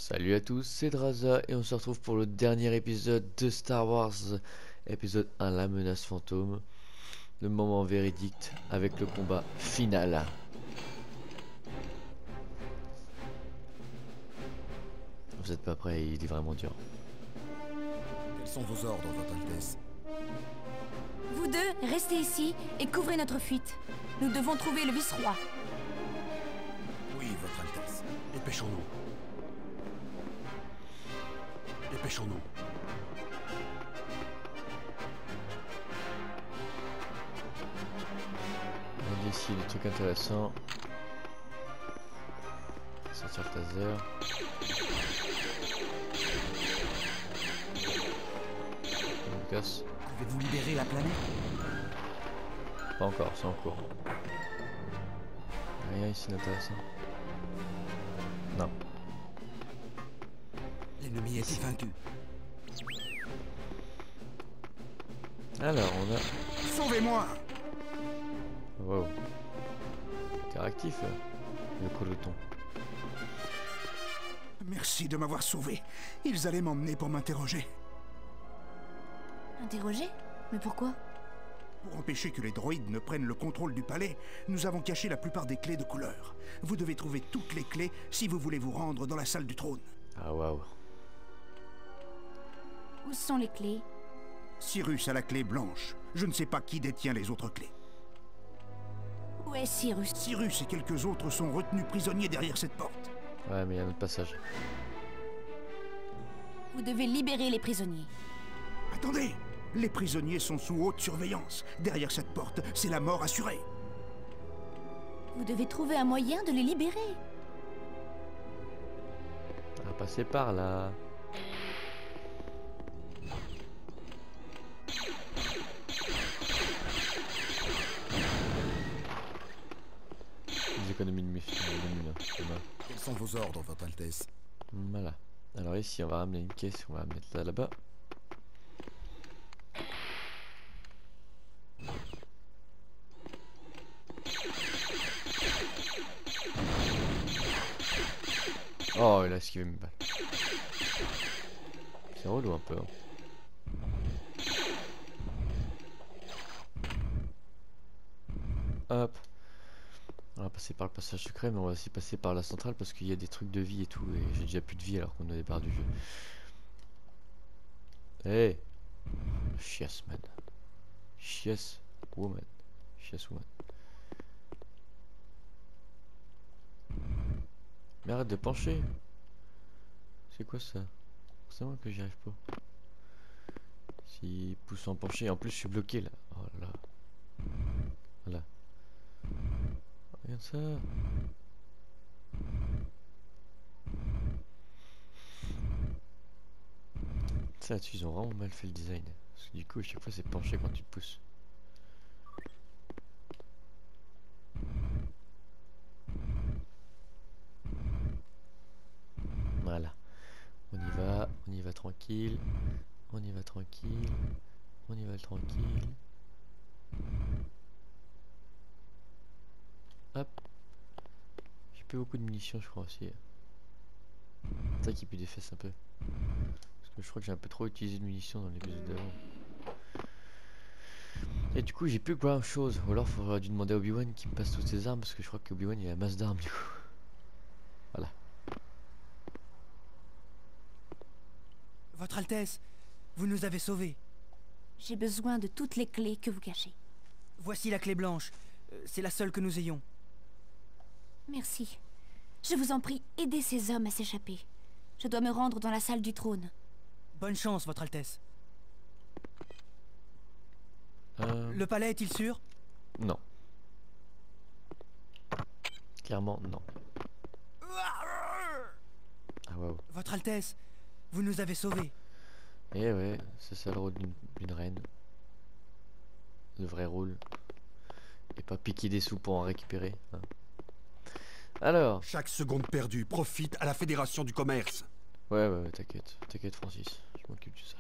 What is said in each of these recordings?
Salut à tous, c'est Draza et on se retrouve pour le dernier épisode de Star Wars, épisode 1, la menace fantôme, le moment véridique avec le combat final. Vous êtes pas prêts, il est vraiment dur. Quels sont vos ordres, Votre Altesse? Vous deux, restez ici et couvrez notre fuite. Nous devons trouver le vice-roi. Oui, Votre Altesse. Dépêchons-nous. Dépêchons-nous. On a ici des trucs intéressants. Sortir le taser. On casse. Pouvez-vous libérer la planète? Pas encore, c'est en cours. Rien ici d'intéressant. Non. L'ennemi est vaincu. Alors on a... Sauvez-moi! Wow. Interactif, le peloton. Merci de m'avoir sauvé. Ils allaient m'emmener pour m'interroger. Interroger? Mais pourquoi? Pour empêcher que les droïdes ne prennent le contrôle du palais, nous avons caché la plupart des clés de couleur. Vous devez trouver toutes les clés si vous voulez vous rendre dans la salle du trône. Ah waouh. Où sont les clés? Cyrus a la clé blanche. Je ne sais pas qui détient les autres clés. Où est Cyrus? Cyrus et quelques autres sont retenus prisonniers derrière cette porte. Ouais mais il y a un autre passage. Vous devez libérer les prisonniers. Attendez! Les prisonniers sont sous haute surveillance. Derrière cette porte, c'est la mort assurée. Vous devez trouver un moyen de les libérer. On va passer par là. Des économies de mine, Quels sont vos ordres, Votre Altesse? voilà. Alors ici on va ramener une caisse, on va la mettre là là-bas. Oh il a esquivé mes balles. C'est relou un peu. Hein. Hop. On va passer par le passage secret, mais on va aussi passer par la centrale parce qu'il y a des trucs de vie et tout. Et j'ai déjà plus de vie alors qu'on est au départ du jeu. Hey! Chiasse man. Chiasse woman. Chiasse woman. Mais arrête de pencher! C'est quoi ça? C'est moi que j'y arrive pas. Si pousse en pencher, en plus je suis bloqué là. Oh là là. Voilà. Regarde ça. Ça là-dessus ils ont vraiment mal fait le design. Parce que du coup à chaque fois c'est penché quand tu te pousses. Voilà. On y va tranquille. On y va tranquille. On y va tranquille. Hop. J'ai plus beaucoup de munitions je crois aussi. C'est ça qui pue des fesses un peu. Parce que je crois que j'ai un peu trop utilisé de munitions dans l'épisode d'avant. Et du coup j'ai plus grand chose. Ou alors faudrait dû demander à Obi-Wan qui me passe toutes ses armes. Parce que je crois que Obi-Wan il a la masse d'armes du coup. Voilà. Votre Altesse, vous nous avez sauvés. J'ai besoin de toutes les clés que vous cachez. Voici la clé blanche. C'est la seule que nous ayons. Merci. Je vous en prie, aidez ces hommes à s'échapper. Je dois me rendre dans la salle du trône. Bonne chance, Votre Altesse. Le Le palais est-il sûr? Non. Clairement non. Ah waouh. Votre Altesse, vous nous avez sauvés. Eh ouais, c'est ça le rôle d'une reine. Le vrai rôle. Et pas piquer des sous pour en récupérer. Hein. Alors. Chaque seconde perdue profite à la Fédération du Commerce. Ouais, t'inquiète. T'inquiète Francis. Je m'occupe de ça.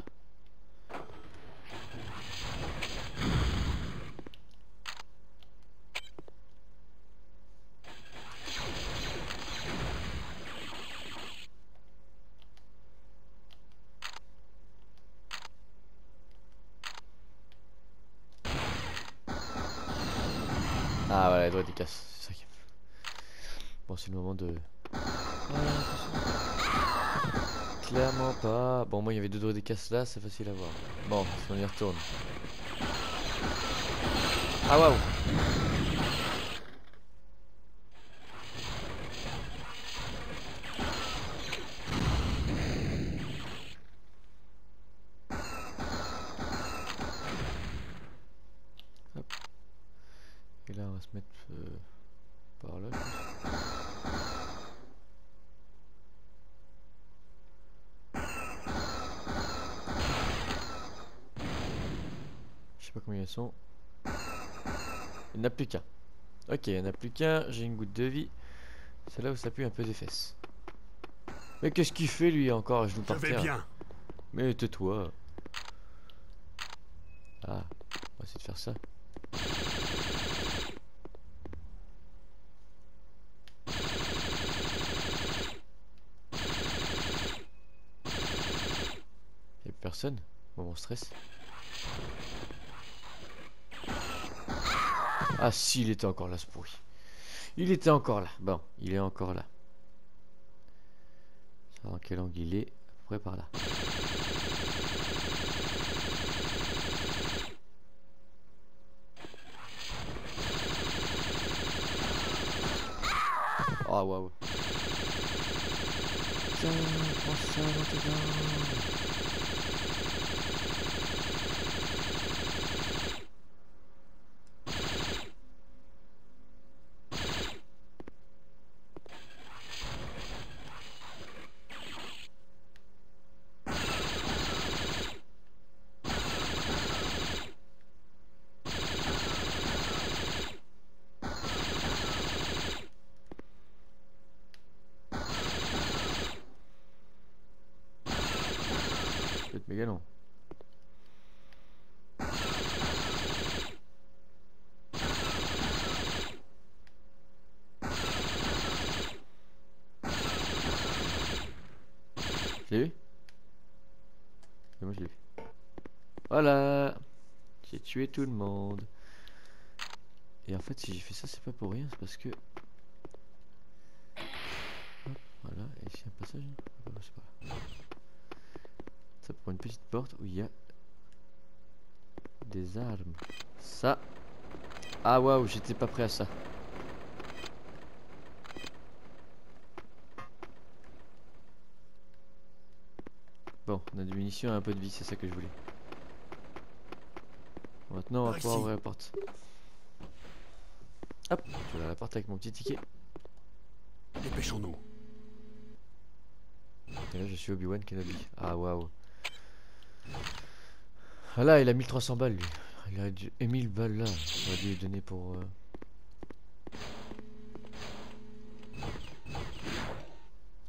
Ouais, elle doit des casses. C'est ça qui... Bon, c'est le moment de... Clairement pas. Bon, moi il y avait 2 droïdes des casses là, c'est facile à voir. Bon, si on y retourne. Ah waouh. Hop. Et là on va se mettre par là. Je sais pas combien ils sont. Il n'y en a plus qu'un. Ok, il n'y en a plus qu'un. J'ai une goutte de vie. C'est là où ça pue un peu des fesses. Mais qu'est-ce qu'il fait lui encore? Je nous Je vais bien. Mais tais-toi. Ah, on va essayer de faire ça. Y'a personne? Bon, on stresse. Ah si, il était encore là ce pourri. Il était encore là. Bon, il est encore là. Ça, dans quel angle il est? À peu près par là. Oh waouh. Tiens, prends ça dans tes dents. Méga long. Je l'ai vu? Et moi je l'ai vu. Voilà. J'ai tué tout le monde. Et en fait si j'ai fait ça c'est pas pour rien, c'est parce que... Hop, voilà, et ici un passage. Ah, c'est pas là. Ça pour une petite porte où il y a des armes. Ça. Ah waouh, j'étais pas prêt à ça. Bon, on a des munitions et un peu de vie, c'est ça que je voulais. Maintenant on va pouvoir ouvrir la porte. Hop, je vais à la porte avec mon petit ticket. Dépêchons-nous. Et là je suis Obi-Wan Kenobi. Ah waouh. Ah là il a 1300 balles lui. Il a dû... Et 1000 balles là. On va dû lui donner pour...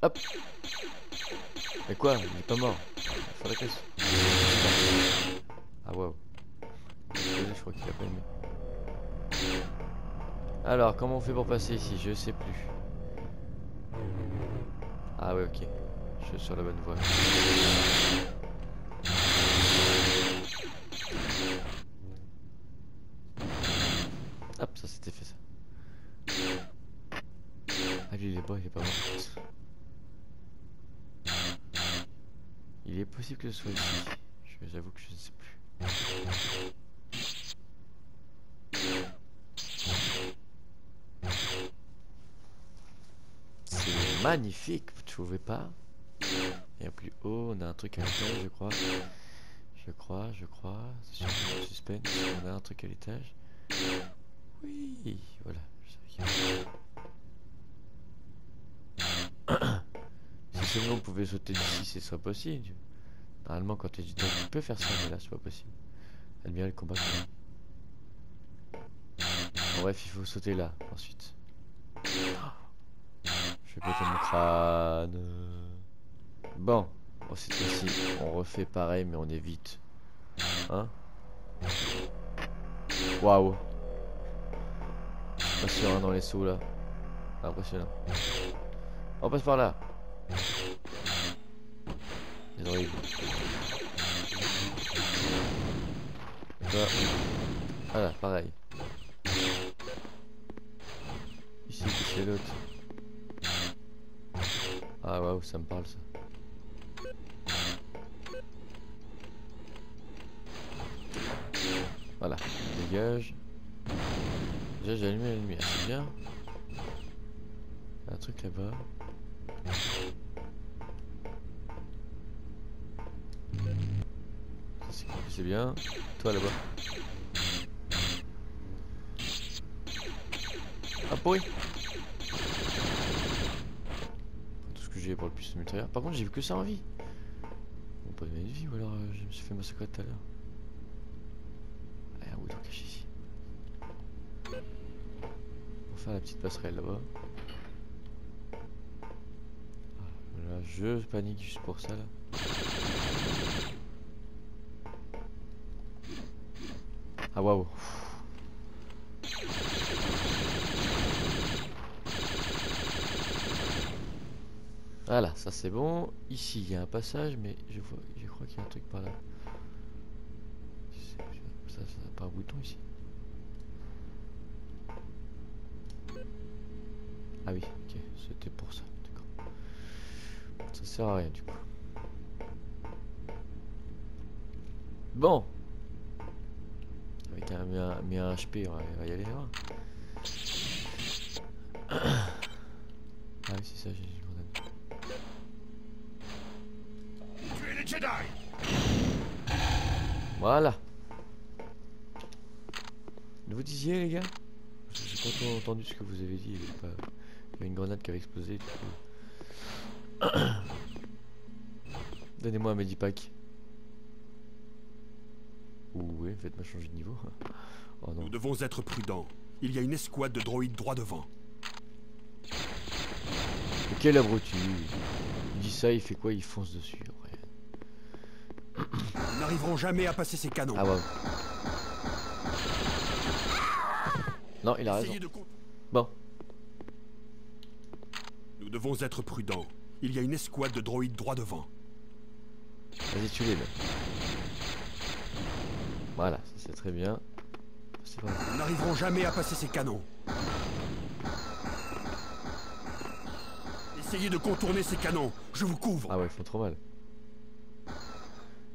Hop. Mais quoi? Il est pas mort. Il faut la caisse. Ah waouh. Je crois qu'il a pas aimé. Alors comment on fait pour passer ici? Je sais plus. Ah ouais ok. Je suis sur la bonne voie. Hop, ça c'était fait ça. Ah lui il est pas mort. Il est possible que ce soit ici. J'avoue que je ne sais plus. C'est magnifique, vous ne trouvez pas? Et plus haut, on a un truc à l'étage, je crois. Je crois. C'est sûr que le suspense. On a un truc à l'étage. Oui, voilà. Si seulement on pouvait sauter d'ici, c'est soit possible. Normalement, quand tu es du temps, tu peux faire ça, mais là, c'est pas possible. Admirer le combat. Bon, bref, il faut sauter là, ensuite. Je vais péter mon crâne. Bon, cette fois-ci, on refait pareil, mais on est vite. Hein? Waouh! Je suis pas sûr hein, dans les sauts là. Impressionnant. On passe par là. Les droïdes. Voilà, pareil. ici, qu'est-ce qu'il y a d'autre? Ah waouh, ça me parle ça. Voilà, dégage. Déjà j'ai allumé la lumière, c'est bien. Un truc là-bas. C'est bien. Toi là-bas. Ah oui. Tout ce que j'ai pour le pistolet mitrailleur. Par contre j'ai vu que ça en vie. Bon, pas de vie ou alors je me suis fait massacrer tout à l'heure. Ah, un bouton caché ici. On va faire la petite passerelle là-bas. Là je panique juste pour ça là. Ah waouh. Voilà, ça c'est bon. Ici il y a un passage, mais je crois qu'il y a un truc par là. Ça n'a pas un bouton ici. Ah oui, ok, c'était pour ça, d'accord. Ça sert à rien du coup. Bon. Avec un HP, on va y aller là. Ah oui, c'est ça, j'ai une grenade. Tuez les Jedi! Voilà. Vous disiez les gars? J'ai pas trop entendu ce que vous avez dit. Il y a une grenade qui avait explosé du coup. Donnez-moi un medipack. Ouh ouais, faites-moi changer de niveau. Oh non. Nous devons être prudents. Il y a une escouade de droïdes droit devant. Mais quel abruti. Il dit ça, il fait quoi? Il fonce dessus. Ouais. Nous n'arriverons jamais à passer ces canons. Ah ouais. Non, il a raison. Bon. Nous devons être prudents. Il y a une escouade de droïdes droit devant. Vas-y, tue-les là. Voilà, ça c'est très bien. Nous n'arriverons jamais à passer ces canons. Essayez de contourner ces canons. Je vous couvre. Ah ouais, ils font trop mal.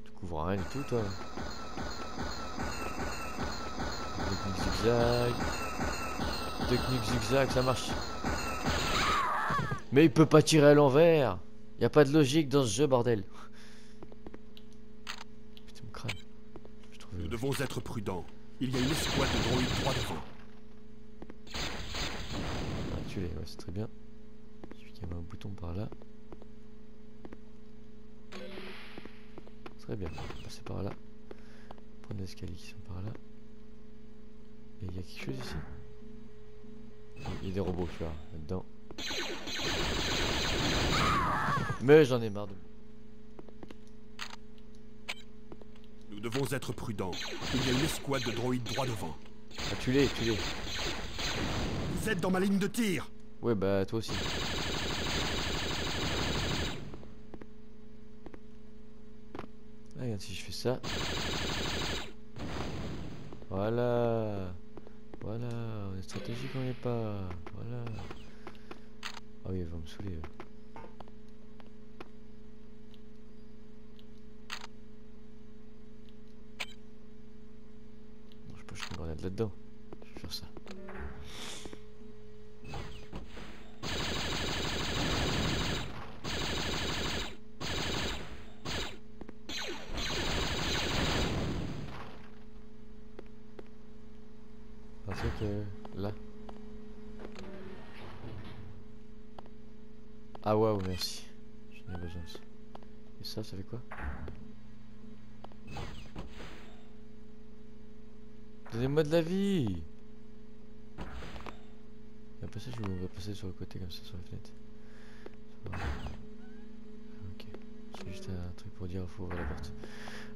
Tu couvres rien du tout, toi. Technique zigzag. Technique zigzag, ça marche. Mais il peut pas tirer à l'envers. Y a pas de logique dans ce jeu, bordel. Putain, mon crâne. Nous devons être prudents. Il y a une escouade de droïdes droit devant. Ah, tu l'es, ouais, c'est très bien. Il suffit qu'il y ait un bouton par là. Très bien, on va passer par là. Prendre l'escalier qui sont par là. Et il y a quelque chose ici. Il y a des robots, tu vois, là-dedans. Mais j'en ai marre de... Nous devons être prudents. Il y a une escouade de droïdes droit devant. Ah, tu l'es. Vous êtes dans ma ligne de tir. Ouais, bah toi aussi. Ah, regarde, si je fais ça. Voilà. Voilà, on est stratégique, on n'est pas. Voilà. Ah oui, elle va me saouler. Non, je peux jeter une grenade là-dedans. Je vais faire ça. Un truc là. Ah waouh, merci. J'en ai besoin de ça. Et ça fait quoi? Donnez-moi de la vie. Il y a un passage où on va passer sur le côté comme ça sur la fenêtre. Ok. C'est juste un truc pour dire qu'il faut ouvrir la porte.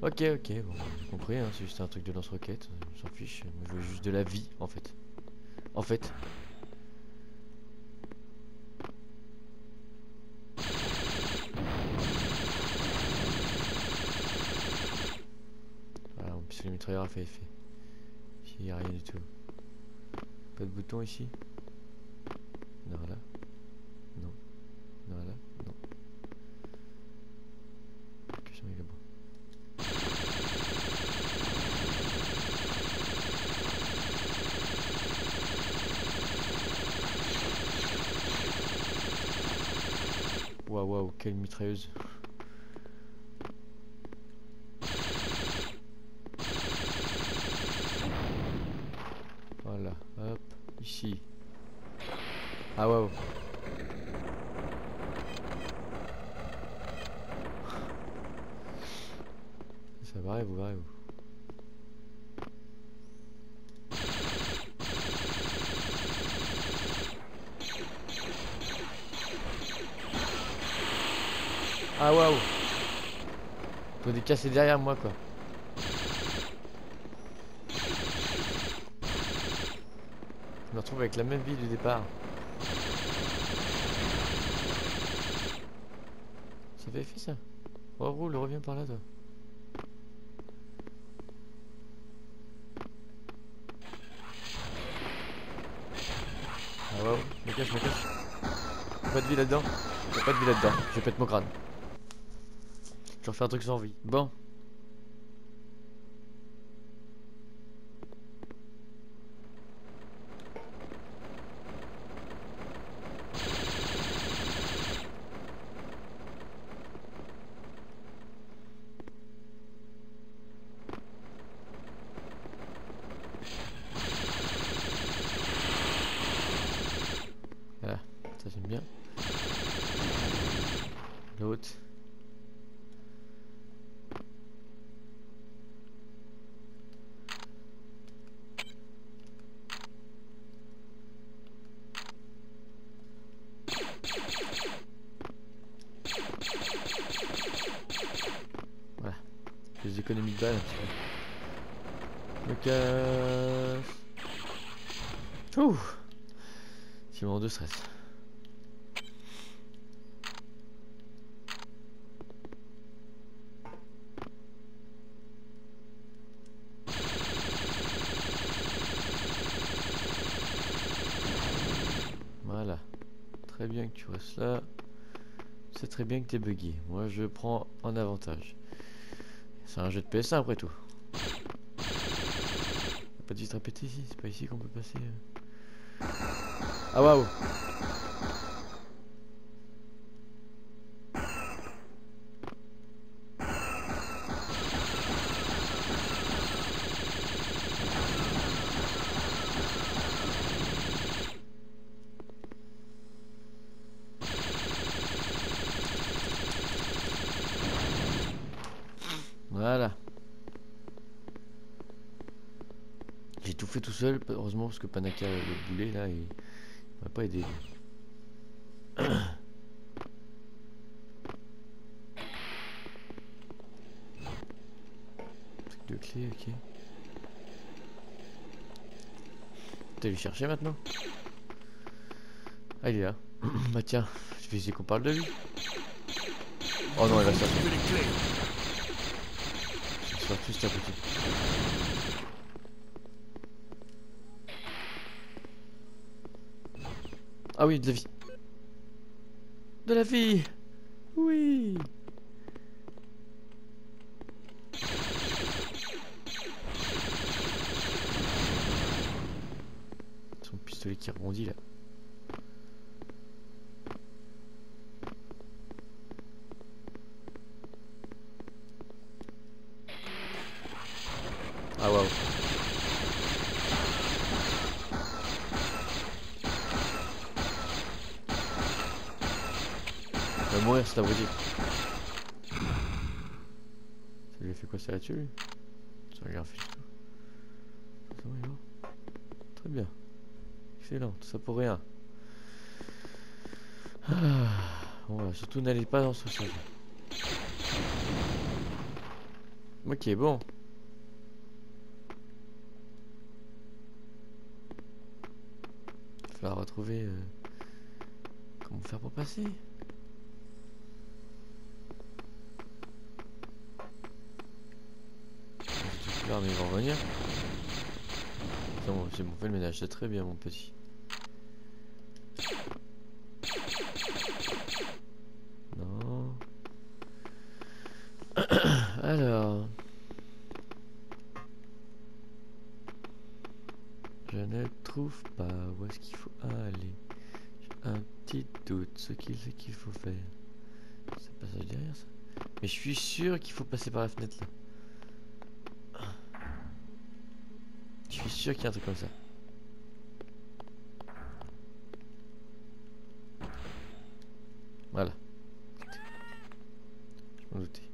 Ok, bon, j'ai compris, hein, c'est juste un truc de lance-roquette, on s'en fiche, moi je veux juste de la vie en fait. Voilà, mon pistolet mitrailleur a fait effet. Ici il n'y a rien du tout. Pas de bouton ici. Il y en aura là. Non. Il y en aura là. Non. Question est là-bas. Waouh, waouh, quelle mitrailleuse. Voilà, hop, ici. Ah waouh. Ça va, vous verrez vous. Ah waouh. Faut des casser derrière moi quoi. Je me retrouve avec la même vie du départ. Ça fait effet ça. Oh roule, reviens par là toi. Ah waouh, me cache, me cache. Pas de vie là-dedans. Y'a pas de vie là-dedans. Je pète mon crâne. Je refais un truc sans vie. Bon. Voilà, ça j'aime bien. L'autre. Voilà. Des économies de balles un petit peu. Me casse. Ouh. C'est mon de stress. Voilà. Très bien que tu restes là. C'est très bien que t'es bugué. Moi je prends en avantage. C'est un jeu de PS1 après tout. Y'a pas de vite répété ici, c'est pas ici qu'on peut passer. Ah waouh. Voilà. J'ai tout fait tout seul, heureusement parce que Panaka le boulet là il m'a pas aidé. Truc de clé, ok. T'es allé chercher maintenant? Ah il est là. Bah tiens, je vais essayer qu'on parle de lui. Oh non il va sortir. Trouvez les clés. Il sort juste à côté. Ah oui, de la vie. De la vie. Oui. Son pistolet qui rebondit là. Ah waouh. Il va mourir cet abruti. Ça lui a fait quoi? Ça l'a tué lui? Ça lui a fait du tout. C'est bon, il est mort. Très bien. Excellent, tout ça pour rien. Ah. Bon, surtout n'allez pas dans ce sens. Ok, bon. Il va falloir retrouver comment faire pour passer. Mais ils vont revenir. C'est bon, fais le ménage, c'est très bien mon petit. trouve pas où est-ce qu'il faut aller. J'ai un petit doute ce qu'il faut faire. C'est pas ça derrière ça. Mais je suis sûr qu'il faut passer par la fenêtre là. Je suis sûr qu'il y a un truc comme ça. Voilà. Je m'en doutais.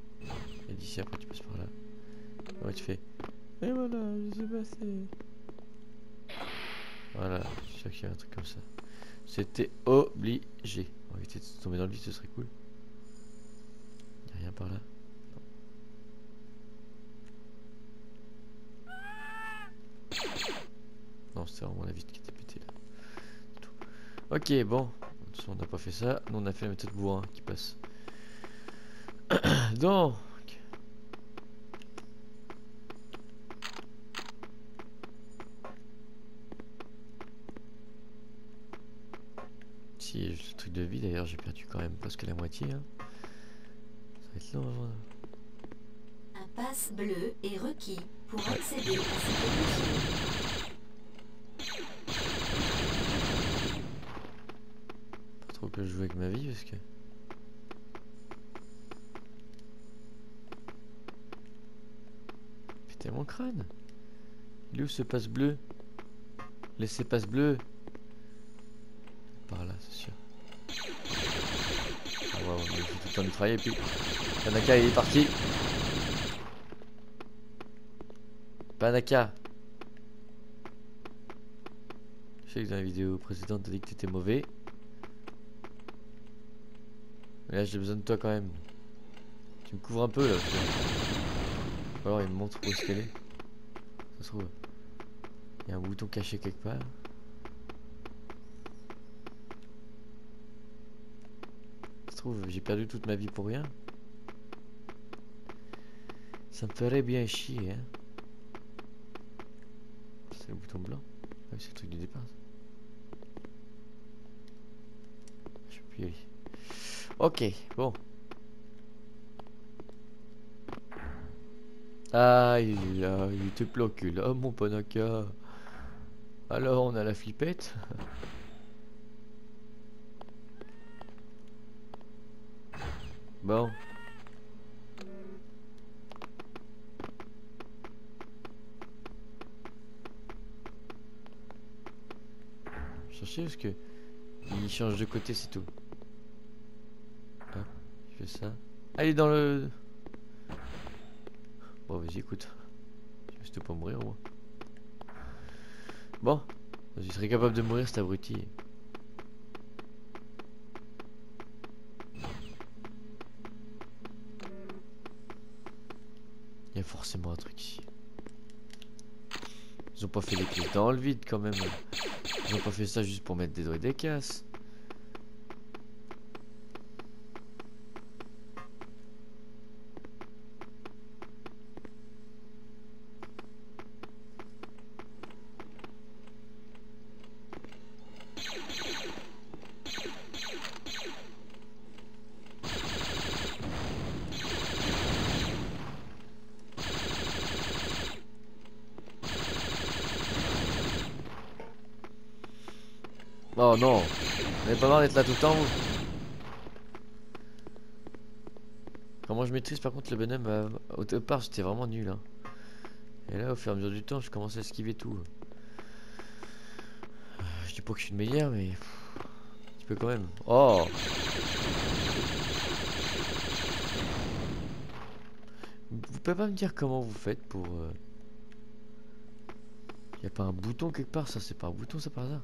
Et d'ici après tu passes par là. Ouais tu fais. Et voilà, je suis passé. Voilà, je suis sûr qu'il y a un truc comme ça. C'était obligé. On va éviter de tomber dans le vide, ce serait cool. Il n'y a rien par là. Non, c'était vraiment la vitre qui était pétée là. Tout. Ok, bon. On n'a pas fait ça. Nous on a fait la méthode bourrin qui passe. Donc. Si, le truc de vie d'ailleurs, j'ai perdu quand même presque la moitié. Hein. Ça va être long avant. Un passe bleu est requis pour accéder à cette émission. Pas trop que je joue avec ma vie parce que. Putain mon crâne. Il est où ce passe bleu? Laissez passe bleu. Par là, c'est sûr. Oh, wow, j'ai tout le temps de travailler et puis Panaka il est parti. Panaka. Je sais que dans la vidéo précédente t'as dit que t'étais mauvais. Mais là j'ai besoin de toi quand même. Tu me couvres un peu là. Ou alors il me montre où est-ce qu'elle est. Ça se trouve. Il y a un bouton caché quelque part. J'ai perdu toute ma vie pour rien. Ça me ferait bien chier, hein. C'est le bouton blanc. Ah oui, c'est le truc du départ. Je peux plus y aller. Ok, bon. Ah, il était bloqué là, mon Panaka. Alors, on a la flippette. Bon. Chercher parce que il change de côté, c'est tout. Hop, je fais ça. Allez dans le. Bon, vas-y, écoute. Je vais pas mourir, moi. Bon, je serais capable de mourir, cet abruti. Il y a forcément un truc ici. Ils ont pas fait les clés dans le vide quand même. Ils ont pas fait ça juste pour mettre des droïdes et des casses. Oh non, vous n'avez pas marre d'être là tout le temps vous. Comment je maîtrise par contre le bonhomme au départ j'étais vraiment nul hein. Et là au fur et à mesure du temps je commence à esquiver tout. Je dis pas que je suis le meilleur mais tu peux quand même. Oh. Vous pouvez pas me dire comment vous faites pour y a pas un bouton quelque part, ça c'est pas un bouton ça par hasard.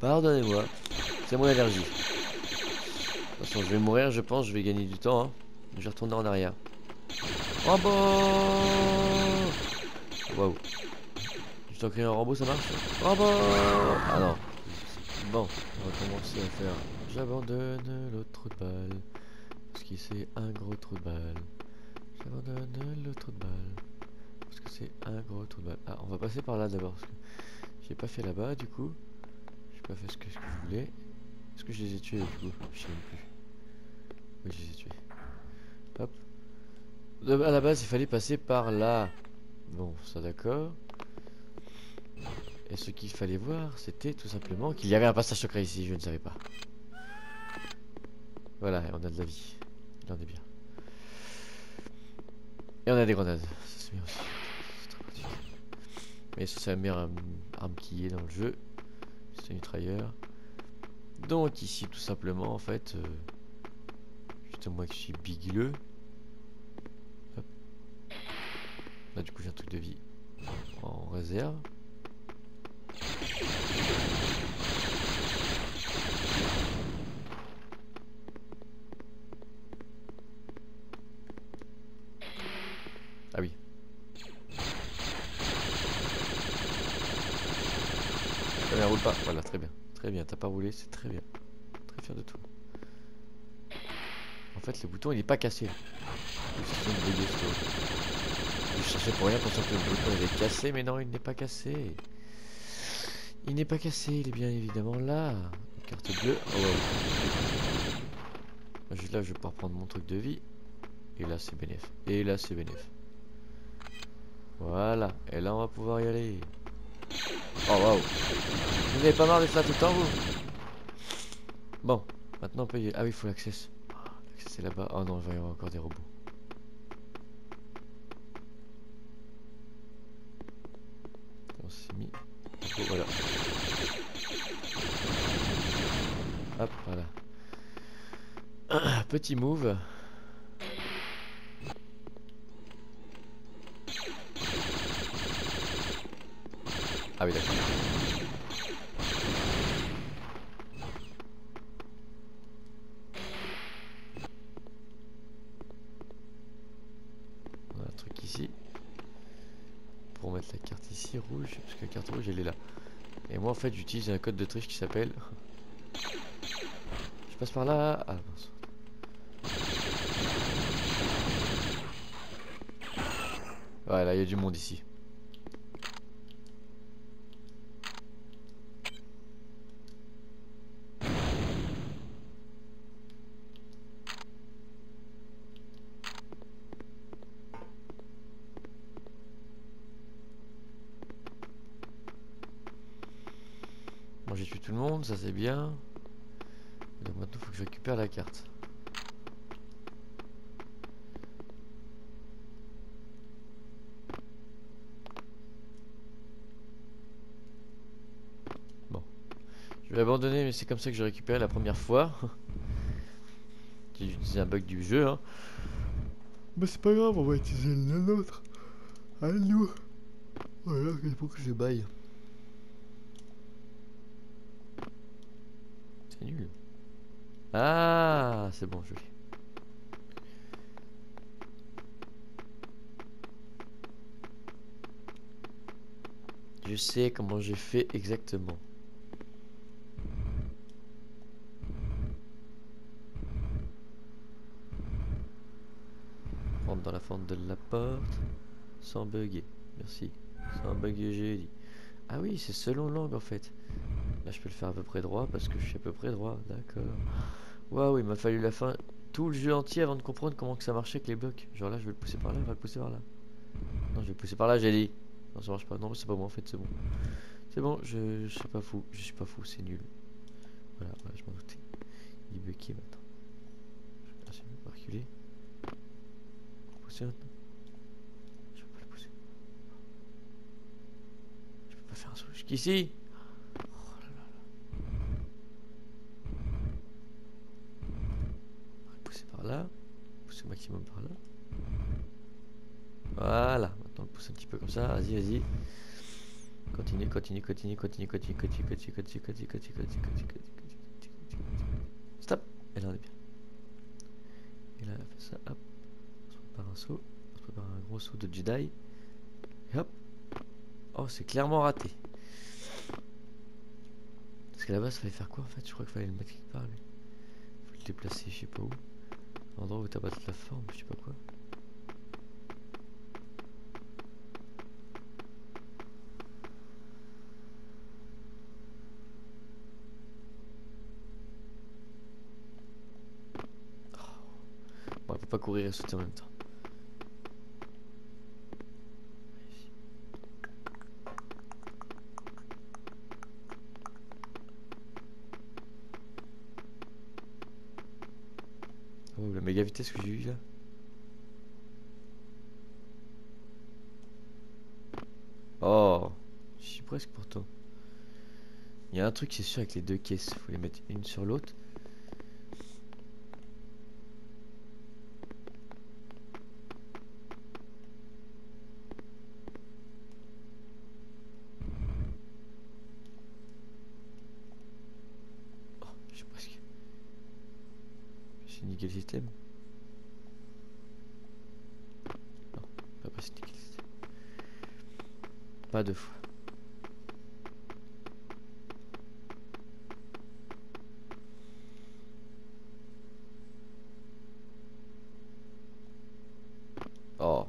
Pardonnez-moi, c'est mon allergie. De toute façon, je vais mourir, je pense, je vais gagner du temps. Hein. Je vais retourner en arrière. Rambo. Waouh. Juste en criant Rambo, ça marche. Rambo. Ah non. Bon, on va commencer à faire. J'abandonne l'autre trou de balle. Parce qu'il c'est un gros trou de balle. J'abandonne l'autre trou de balle. Parce que c'est un gros trou de balle. Ah, on va passer par là d'abord. Parce que j'ai pas fait là-bas du coup. J'ai pas fait ce que je voulais. Est-ce que je les ai tués du coup? Je sais même plus. Oui, je les ai tués. Hop. À la base, il fallait passer par là. Bon, ça d'accord. Et ce qu'il fallait voir, c'était tout simplement qu'il y avait un passage secret ici, je ne savais pas. Voilà, on a de la vie. Là, on est bien. Et on a des grenades. Ça, c'est bien aussi. C'est très pratique. Mais ça, c'est la meilleure arme qui est dans le jeu. C'est un mitrailleur. Donc, ici, tout simplement, en fait... juste moi qui suis bigueux. Hop. Là, du coup, j'ai un truc de vie en réserve. Ah oui. Très bien, roule pas. Voilà, très bien. Très bien, t'as pas roulé, c'est très bien. Très fier de toi. En fait, le bouton il est pas cassé. Je cherchais pour rien, pensant que le bouton était cassé, mais non, il n'est pas cassé. Il n'est pas cassé, il est bien évidemment là. Carte bleue. Oh ouais. Juste là, je vais pouvoir prendre mon truc de vie. Et là, c'est bénéf. Et là, c'est bénéf. Voilà. Et là, on va pouvoir y aller. Oh waouh. Vous n'avez pas marre d'être là tout le temps, vous? Bon, maintenant on peut y aller. Ah oui, il faut l'access. L'access c'est là-bas. Oh non, il va y avoir encore des robots. On s'est mis. Oh, voilà. Hop, voilà. Petit move. Ah oui, d'accord. On a un truc ici. Pour mettre la carte ici, rouge. Parce que la carte rouge, elle est là. Et moi, en fait, j'utilise un code de triche qui s'appelle... Je passe par là. Ah, mince. Voilà, il y a du monde ici. Bon, j'ai tué tout le monde, ça c'est bien. Donc maintenant, il faut que je récupère la carte. Bon. Je vais abandonner, mais c'est comme ça que j'ai récupéré la première fois. J'ai utilisé un bug du jeu, hein. Mais c'est pas grave, on va utiliser le nôtre. Allez, nous. Voilà, il faut que je baille. C'est nul. Ah, c'est bon, je l'ai. Je sais comment j'ai fait exactement. Rentre dans la fente de la porte. Sans bugger. Merci. Sans bugger, j'ai dit. Ah oui, c'est selon l'angle en fait. Là, je peux le faire à peu près droit parce que je suis à peu près droit. D'accord. Waouh, il m'a fallu la fin, tout le jeu entier avant de comprendre comment que ça marchait avec les blocs. Genre là, je vais le pousser par là, je vais le pousser par là. Non, je vais le pousser par là, j'ai dit. Non, ça marche pas. Non, c'est pas moi en fait, c'est bon. C'est bon, je suis pas fou. Je suis pas fou, c'est nul. Voilà, voilà, je m'en doutais. Il est bugué maintenant. Je vais pas reculer. Pousser maintenant. Je peux pas le pousser. Je peux pas faire un saut jusqu'ici. Oh là là là. On va le pousser par là. Pousser au maximum par là. Voilà, maintenant on le pousse un petit peu comme ça. Vas-y, vas-y. Continue, continue, continue, continue, continue, continue, continue, continue, continue, continue, continue, continue, continue. Stop. Et là on est bien. Et là on fait ça, hop. On se prépare un saut. On se prépare un gros saut de Jedi. Et hop. Oh, c'est clairement raté. Parce que là-bas, ça fallait faire quoi en fait? Je crois qu'il fallait le mettre quelque part lui. Faut le déplacer, je sais pas où. L'endroit où t'as pas toute la forme, je sais pas quoi. pas courir et sauter en même temps. Oh, la méga vitesse que j'ai eu là. Oh, je suis presque pourtant. Il y a un truc, c'est sûr, avec les deux caisses. Faut les mettre une sur l'autre. Oh, je suis presque. J'ai niqué le système. Non, pas presque niqué le système. Pas deux fois. Oh.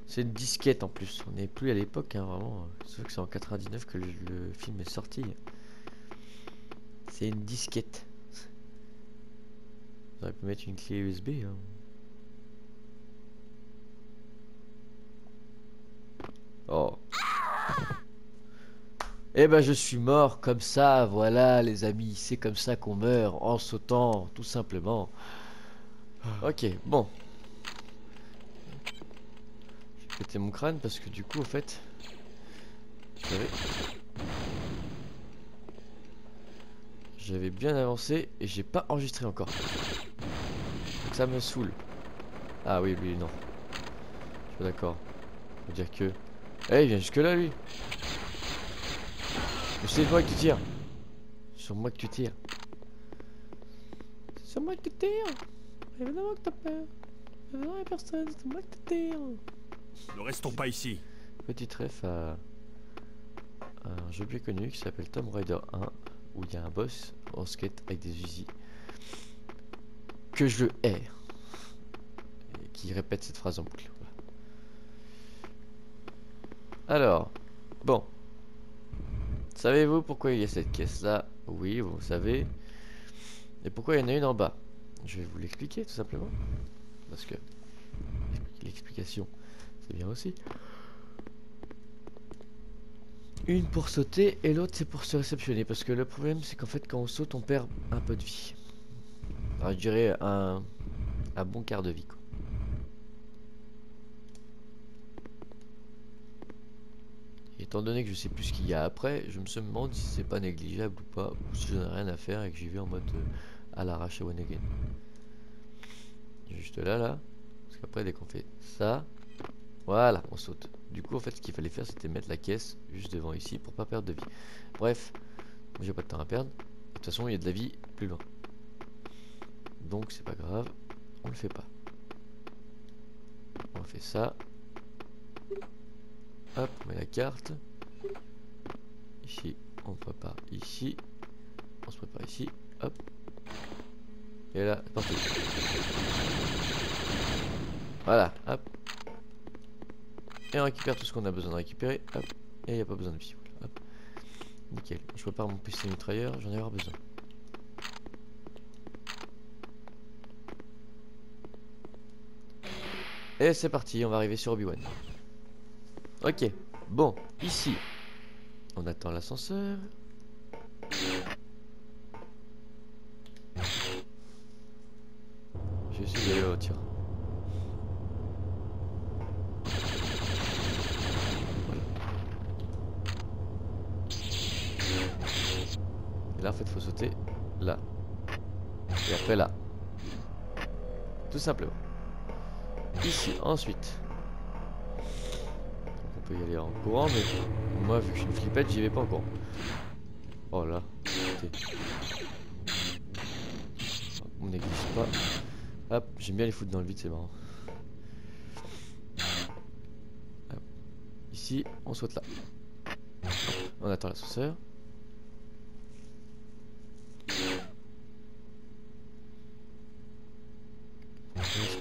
C'est une disquette en plus. On n'est plus à l'époque, hein, vraiment. C'est sûr que c'est en 99 que le film est sorti. C'est une disquette. On aurait pu mettre une clé USB. Hein. Oh. Eh ben je suis mort comme ça, voilà les amis, c'est comme ça qu'on meurt, en sautant, tout simplement. Ok, bon. J'ai pété mon crâne parce que du coup, au fait, j'avais bien avancé et j'ai pas enregistré encore. Donc ça me saoule. Ah oui, lui, non. Je suis pas d'accord. Faut dire que... Eh, il vient jusque là, lui. Mais c'est moi que tu tires. Sur moi que tu tires. C'est sur moi que tu tires. Évidemment que t'as peur. Évidemment, y'a personne, c'est moi que tu tires. Ne restons pas ici. Petit ref à un jeu bien connu qui s'appelle Tomb Raider 1, où il y a un boss en skate avec des usines que je hais et qui répète cette phrase en boucle. Alors, bon. Savez-vous pourquoi il y a cette caisse là? Oui, vous savez. Et pourquoi il y en a une en bas? Je vais vous l'expliquer tout simplement. Parce que l'explication, c'est bien aussi. Une pour sauter et l'autre c'est pour se réceptionner. Parce que le problème c'est qu'en fait quand on saute on perd un peu de vie. Alors je dirais un bon quart de vie quoi. Étant donné que je sais plus ce qu'il y a après, je me demande si c'est pas négligeable ou pas, ou si j'en ai rien à faire et que j'y vais en mode à l'arrache à one again. Juste là, parce qu'après dès qu'on fait ça, voilà, on saute. Du coup en fait ce qu'il fallait faire c'était mettre la caisse juste devant ici pour pas perdre de vie. Bref, j'ai pas de temps à perdre. De toute façon il y a de la vie plus loin. Donc c'est pas grave, on le fait pas. On fait ça. Hop, on met la carte. Ici, on prépare ici. On se prépare ici. Hop. Et là, c'est parti. Voilà, hop. Et on récupère tout ce qu'on a besoin de récupérer. Hop. Et il n'y a pas besoin de vie. Hop. Nickel. Je prépare mon PC mitrailleur, j'en ai avoir besoin. Et c'est parti, on va arriver sur Obi-Wan. Ok, bon, ici, on attend l'ascenseur. Je vais essayer d'aller là-haut, tiens. Voilà. Et là, en fait, faut sauter là. Et après là. Tout simplement. Ici, ensuite. On peut y aller en courant, mais moi, vu que je suis une flippette, j'y vais pas en courant. Oh là, on néglige pas. Hop, j'aime bien les foutre dans le vide, c'est marrant. Hop. Ici, on saute là. On attend l'ascenseur.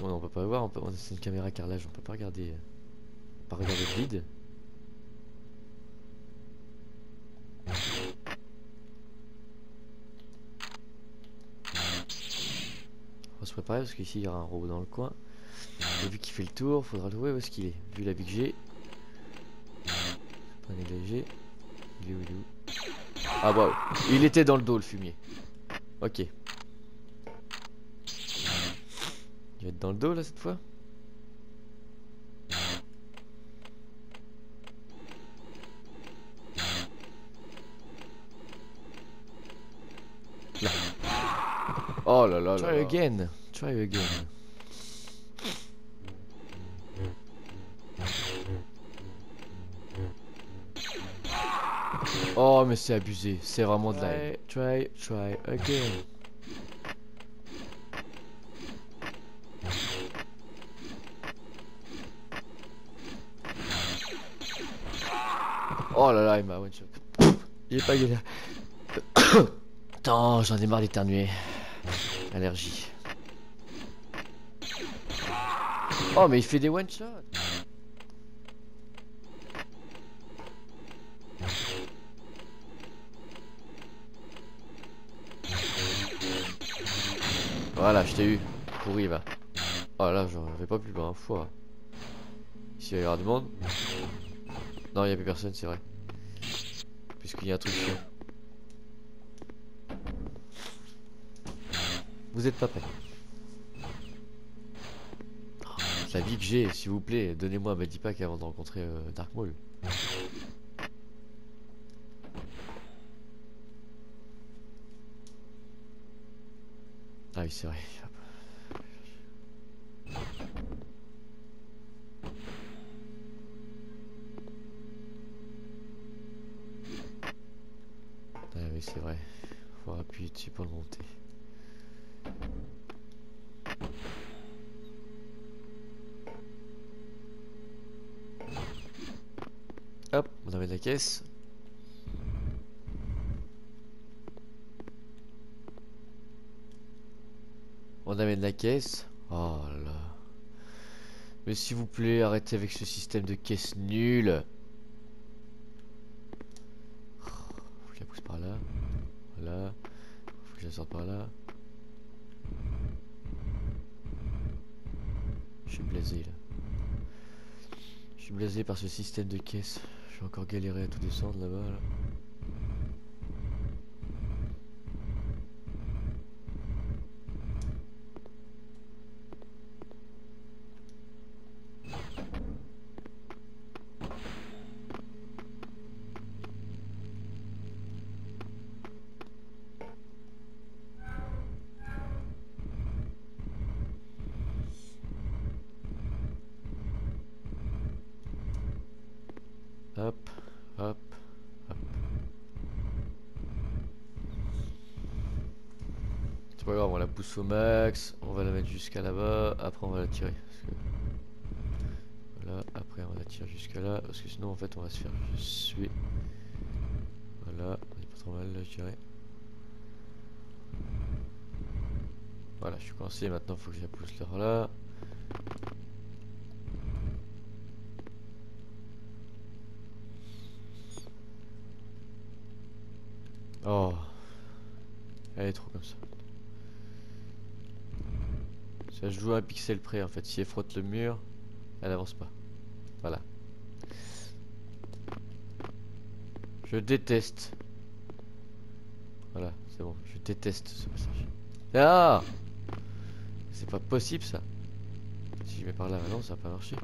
On peut pas voir, c'est une caméra carrelage, on peut pas regarder. Pas regarder le vide. faut se préparer parce qu'ici il y aura un robot dans le coin. Et vu qu'il fait le tour, faudra trouver où est-ce qu'il est. Vu la vie que j'ai. Pas négligé. Il est où, il est où? Ah waouh, il était dans le dos le fumier. Ok. Il va être dans le dos là cette fois. Là. Oh là là. Try again. Try again. Oh mais c'est abusé, c'est vraiment de la... Try again. Oh là là, il m'a one shot. Il est pas gagné. Attends, j'en ai marre d'éternuer. Allergie. Oh mais il fait des one shot. Voilà, je t'ai eu. Pourri, va. Oh là, j'en vais pas plus loin. Fois. Ici, il y aura du monde. Non, il n'y a plus personne, c'est vrai. Puisqu'il y a un truc chiant. Vous êtes pas prêts. Oh, la vie que j'ai, s'il vous plaît, donnez-moi un Buddy Pack avant de rencontrer Dark Maul. Ah oui, c'est vrai. Ah oui, c'est vrai. Faut appuyer dessus pour le monter. Hop, on amène la caisse. On amène la caisse. Oh là. Mais s'il vous plaît, arrêtez avec ce système de caisse nul. Faut que je la pousse par là. Voilà. Faut que je la sorte par là. Je suis blasé là. Je suis blasé par ce système de caisse. Je vais encore galérer à tout descendre là-bas là. Hop, hop, hop. C'est pas grave, on la pousse au max. On va la mettre jusqu'à là-bas. Après, on va la tirer. Parce que... Voilà, après, on la tire jusqu'à là. Parce que sinon, en fait, on va se faire suer. Voilà, on est pas trop mal là, je dirais. Voilà, je suis coincé. Maintenant, il faut que je la pousse là. Oh, elle est trop comme ça. Ça se joue à un pixel près en fait. Si elle frotte le mur, elle avance pas. Voilà. Je déteste. Voilà, c'est bon. Je déteste ce passage. Ah, c'est pas possible ça. Si je mets par là, non, ça va pas marcher.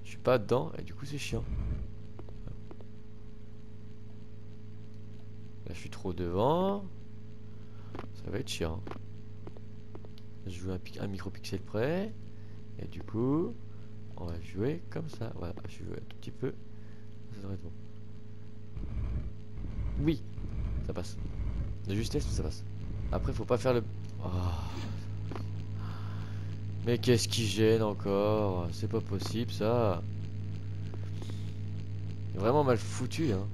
Je suis pas dedans et du coup c'est chiant. Là je suis trop devant. Ça va être chiant. Je joue un micro-pixel près. Et du coup, on va jouer comme ça. Voilà, je joue un tout petit peu. Ça devrait être bon. Oui, ça passe. De justesse, ça passe. Après, faut pas faire le... Oh. Mais qu'est-ce qui gêne encore? C'est pas possible ça. C'est vraiment mal foutu hein.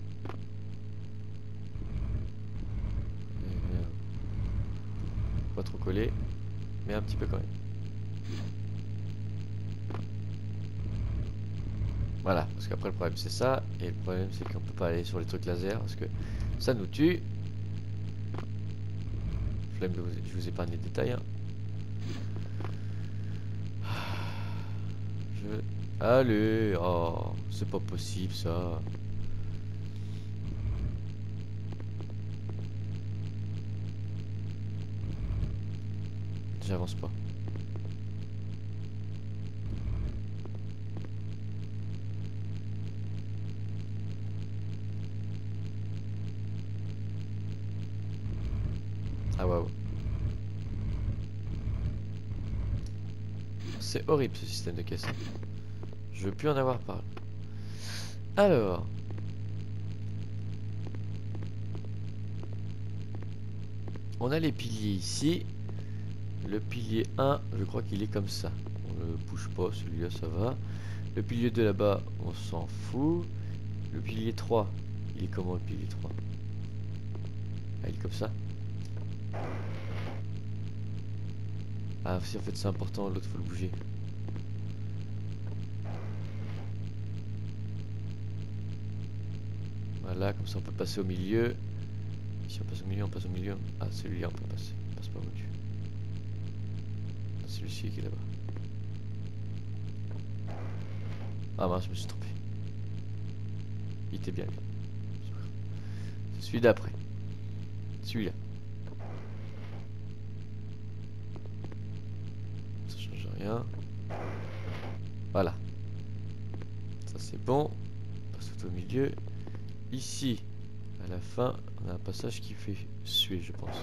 Pas trop collé, mais un petit peu quand même. Voilà, parce qu'après le problème c'est ça, et le problème c'est qu'on peut pas aller sur les trucs laser parce que ça nous tue. Flemme, je vous épargne les détails hein. Allez, oh, c'est pas possible ça. J'avance pas. Ah waouh. C'est horrible ce système de caisse. Je veux plus en avoir parlé. Alors. On a les piliers ici. Le pilier 1, je crois qu'il est comme ça. On ne bouge pas, celui-là ça va. Le pilier 2 là-bas, on s'en fout. Le pilier 3, il est comment le pilier 3? Ah, il est comme ça. Ah si, en fait c'est important, l'autre faut le bouger. Voilà, comme ça on peut passer au milieu. Si on passe au milieu, on passe au milieu. Ah, celui-là on peut passer. On passe pas au milieu. Celui-ci qui est là-bas. Ah mince, je me suis trompé. Il était bien lui. C'est celui d'après. Celui-là. Ça change rien. Voilà. Ça c'est bon. On passe tout au milieu. Ici, à la fin, on a un passage qui fait suer, je pense.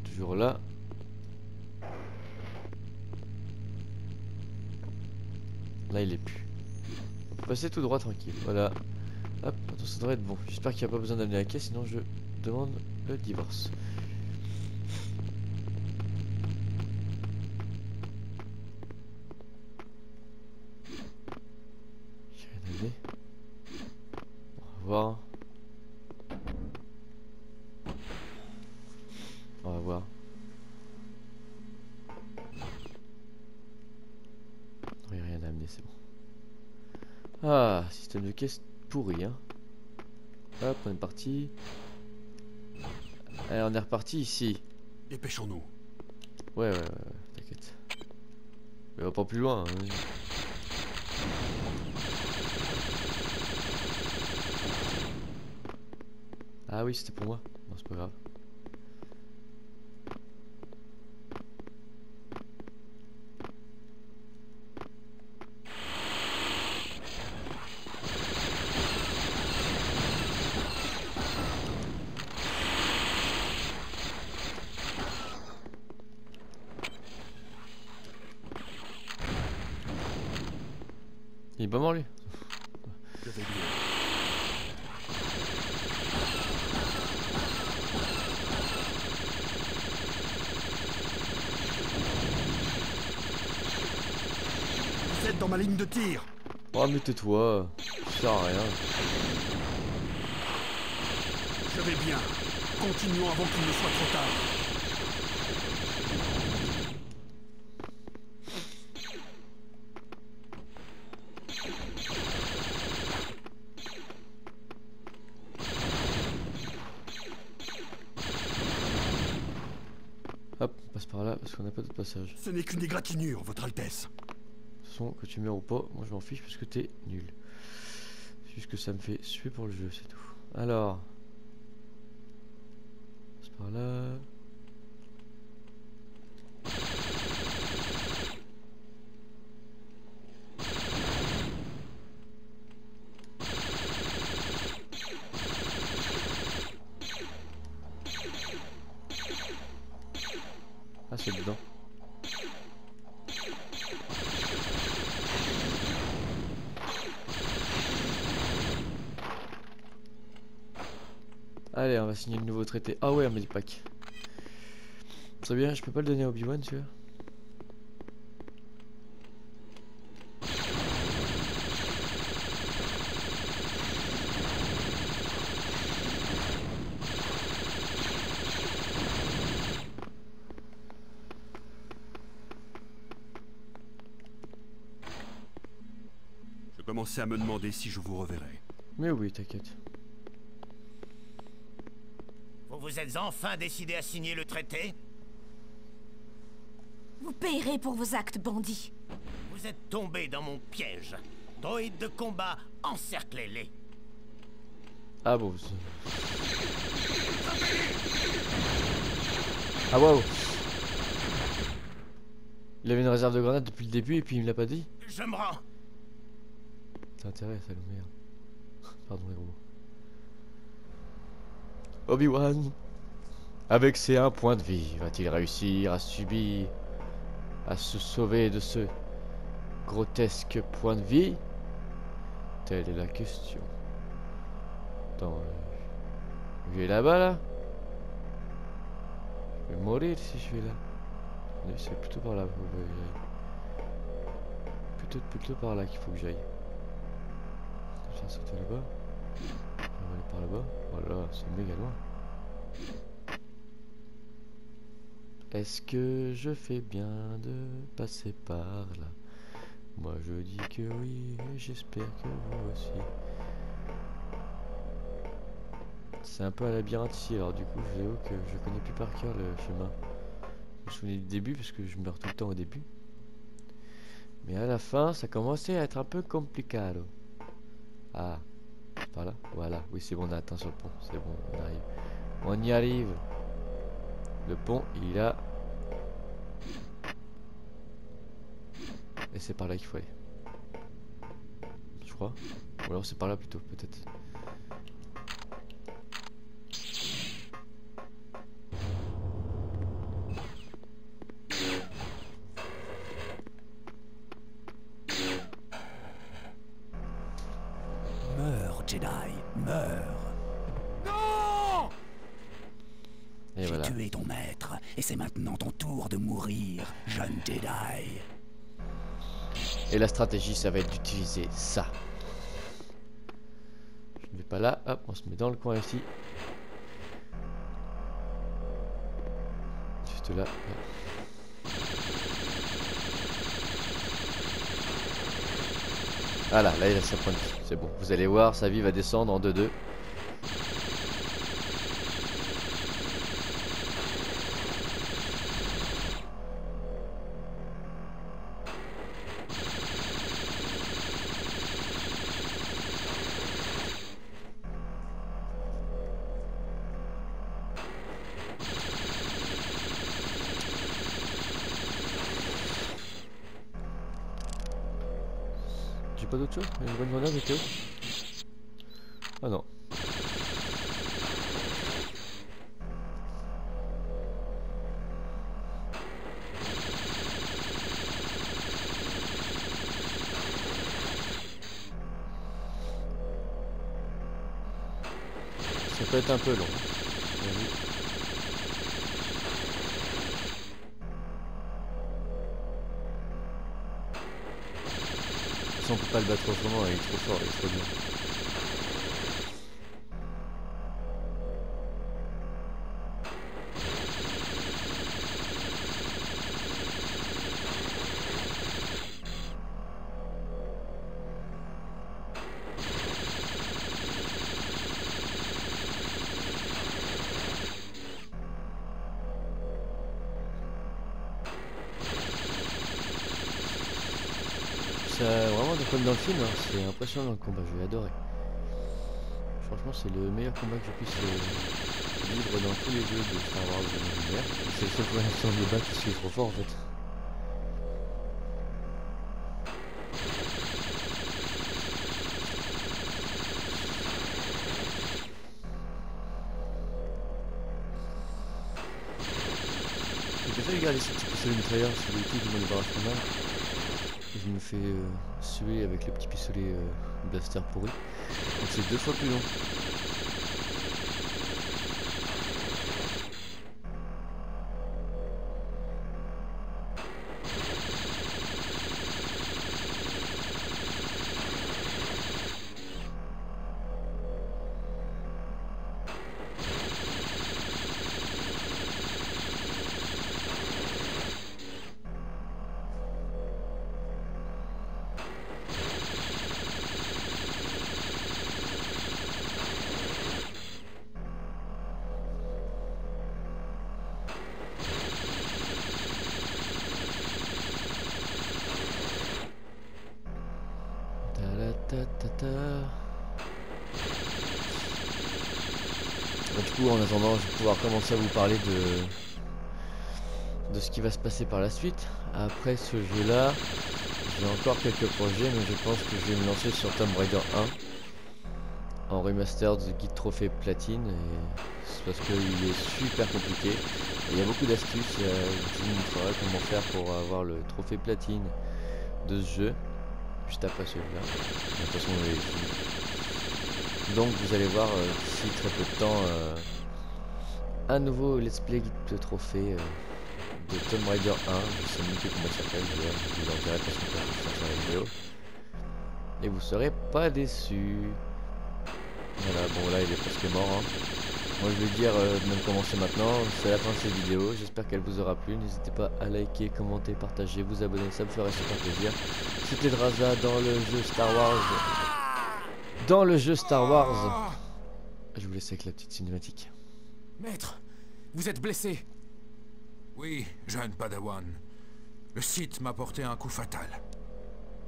Toujours là. Là il est plus. On peut passer tout droit tranquille. Voilà. Hop, attends, ça devrait être bon. J'espère qu'il n'y a pas besoin d'amener la caisse, sinon je demande le divorce. J'ai rien amené. On va voir. On va voir. Il n'y a rien à amener, c'est bon. Ah, système de caisse pourri, hein. Hop, on est parti. Allez, on est reparti ici. Dépêchons-nous. Ouais, t'inquiète. Mais on va pas plus loin. Hein. Ah oui, c'était pour moi. Non, c'est pas grave. Il est pas mort lui. Je vais bien. Vous êtes dans ma ligne de tir. Oh mais tais-toi, ça sert à rien. Je vais bien. Continuons avant qu'il ne soit trop tard. Hop, on passe par là parce qu'on n'a pas d'autre passage. Ce n'est qu'une égratignure, votre Altesse. De toute façon, que tu meurs ou pas, moi je m'en fiche parce que t'es nul. C'est juste que ça me fait suer pour le jeu, c'est tout. Alors. On passe par là. Ah, c'est dedans. Allez, on va signer le nouveau traité. Ah ouais, un medipack. Très bien, je peux pas le donner à Obi-Wan, tu vois. Je commençais à me demander si je vous reverrai. Mais oui, t'inquiète. Vous vous êtes enfin décidé à signer le traité? Vous payerez pour vos actes, bandits. Vous êtes tombé dans mon piège. Droïdes de combat, encerclez-les. Ah bon. Ah waouh. Il avait une réserve de grenades depuis le début et puis il me l'a pas dit. Je me rends. T'as intérêt, ça le merde. Pardon les robots. Obi-Wan, avec ses 1 point de vie, va-t-il réussir à subir, à se sauver de ce grotesque point de vie? Telle est la question. Attends, je vais là-bas là. Je vais mourir si je vais là. C'est plutôt par là qu'il faut que j'aille. Plutôt par là qu'il faut que j'aille. Je vais sauter là-bas. Je vais aller par là-bas. Voilà, c'est méga loin. Est-ce que je fais bien de passer par là? Moi je dis que oui, et j'espère que vous aussi. C'est un peu un labyrinthe ici, alors du coup je vous avoue que je connais plus par cœur le chemin. Je me souviens du début parce que je meurs tout le temps au début. Mais à la fin ça commençait à être un peu compliqué. Ah, par là? Voilà, oui c'est bon, on a atteint sur le pont, c'est bon, on arrive. On y arrive. Le pont il a... Et c'est par là qu'il faut aller. Je crois. Ou alors c'est par là plutôt, peut-être. Meurs, Jedi, meurs. Non! Et J'ai voilà. tué ton maître, et c'est maintenant ton tour de mourir, jeune Jedi. Et la stratégie, ça va être d'utiliser ça. Je ne vais pas là. Hop, on se met dans le coin ici. Juste là. Voilà, là il a sa pointe. C'est bon. Vous allez voir, sa vie va descendre en 2-2. Pas d'autre chose? Une bonne grenade et tout? Ah non. Ça peut être un peu long. On peut pas le battre autrement, il est trop fort, il est trop bien. Vraiment comme dans le film, hein. C'est impressionnant le combat, je l'ai adoré. Franchement c'est le meilleur combat que je puisse vivre dans tous les jeux de Star Wars de l'univers. C'est le seul moyen de me battre parce qu'il est trop fort en fait. J'ai préféré garder ce petit pistolet mitrailleur, c'est le truc qui me débarrasse pas mal. Je me fais suer avec le petit pistolet blaster pourri. Donc c'est 2 fois plus long. Du coup, en attendant, je vais pouvoir commencer à vous parler de ce qui va se passer par la suite. Après ce jeu-là, j'ai encore quelques projets, mais je pense que je vais me lancer sur Tomb Raider 1 en remastered guide trophée platine, et c'est parce qu'il est super compliqué. Et il y a beaucoup d'astuces, je vous montrerai comment faire pour avoir le trophée platine de ce jeu, juste après celui-là. De toute façon, il est fini. Donc vous allez voir d'ici très peu de temps un nouveau let's play guide de trophée de Tomb Raider 1, je sais même plus comment il s'appelle, je vous en dirai parce qu'on peut faire la vidéo. Et vous serez pas déçus. Voilà, bon là il est presque mort. Hein. Moi je vais dire de même commencer maintenant, c'est la fin de cette vidéo, j'espère qu'elle vous aura plu. N'hésitez pas à liker, commenter, partager, vous abonner, ça me ferait super plaisir. C'était Draza dans le jeu Star Wars. Dans le jeu Star Wars. Je vous laisse avec la petite cinématique. Maître, vous êtes blessé. Oui, jeune Padawan. Le Sith m'a porté un coup fatal.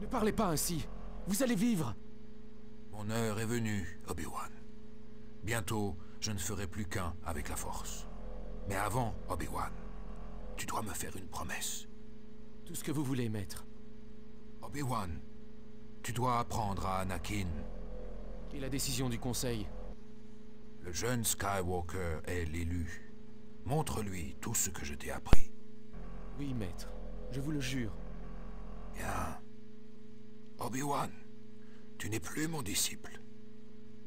Ne parlez pas ainsi. Vous allez vivre. Mon heure est venue, Obi-Wan. Bientôt, je ne ferai plus qu'un avec la Force. Mais avant, Obi-Wan, tu dois me faire une promesse. Tout ce que vous voulez, maître. Obi-Wan, tu dois apprendre à Anakin. Et la décision du Conseil? Le jeune Skywalker est l'élu. Montre-lui tout ce que je t'ai appris. Oui, maître. Je vous le jure. Bien. Obi-Wan, tu n'es plus mon disciple.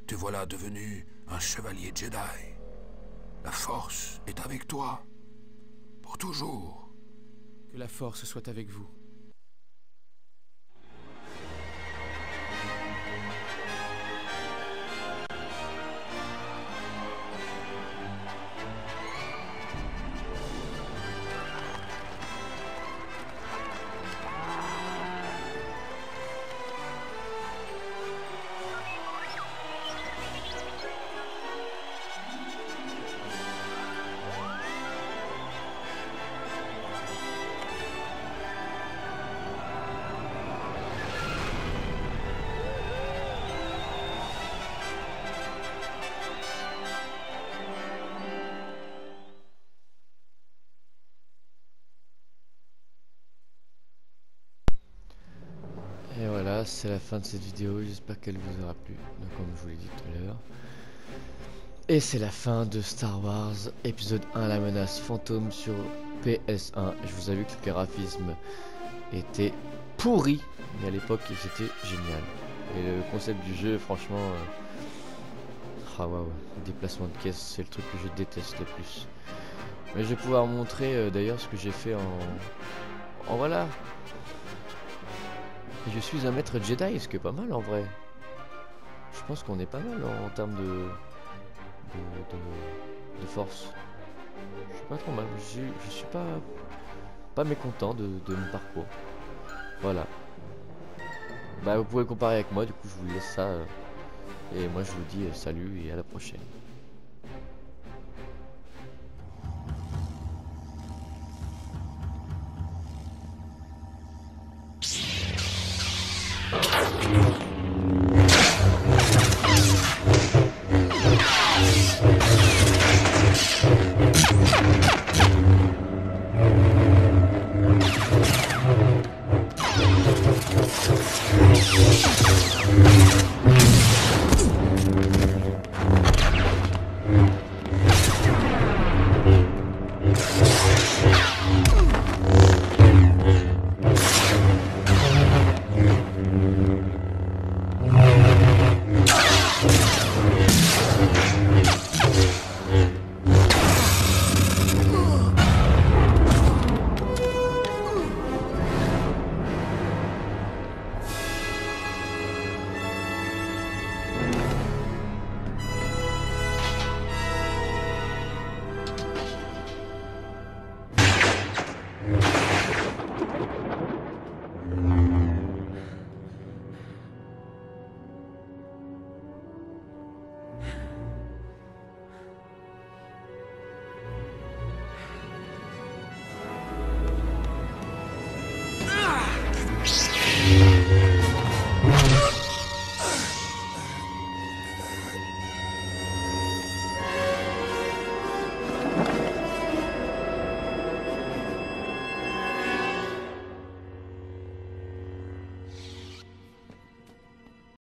Te voilà devenu un chevalier Jedi. La Force est avec toi. Pour toujours. Que la Force soit avec vous. Et voilà, c'est la fin de cette vidéo, j'espère qu'elle vous aura plu, donc comme je vous l'ai dit tout à l'heure. Et c'est la fin de Star Wars épisode 1, la menace fantôme sur PS1. Je vous avoue que les graphismes étaient pourris, mais à l'époque ils étaient génial. Et le concept du jeu, franchement, ah waouh, le déplacement de caisse, c'est le truc que je déteste le plus. Mais je vais pouvoir montrer d'ailleurs ce que j'ai fait en voilà. Je suis un maître Jedi, ce qui est pas mal en vrai. Je pense qu'on est pas mal en termes de force. Je suis pas trop mal. Je suis pas mécontent de mon parcours. Voilà. Bah vous pouvez comparer avec moi, du coup je vous laisse ça. Et moi je vous dis salut et à la prochaine.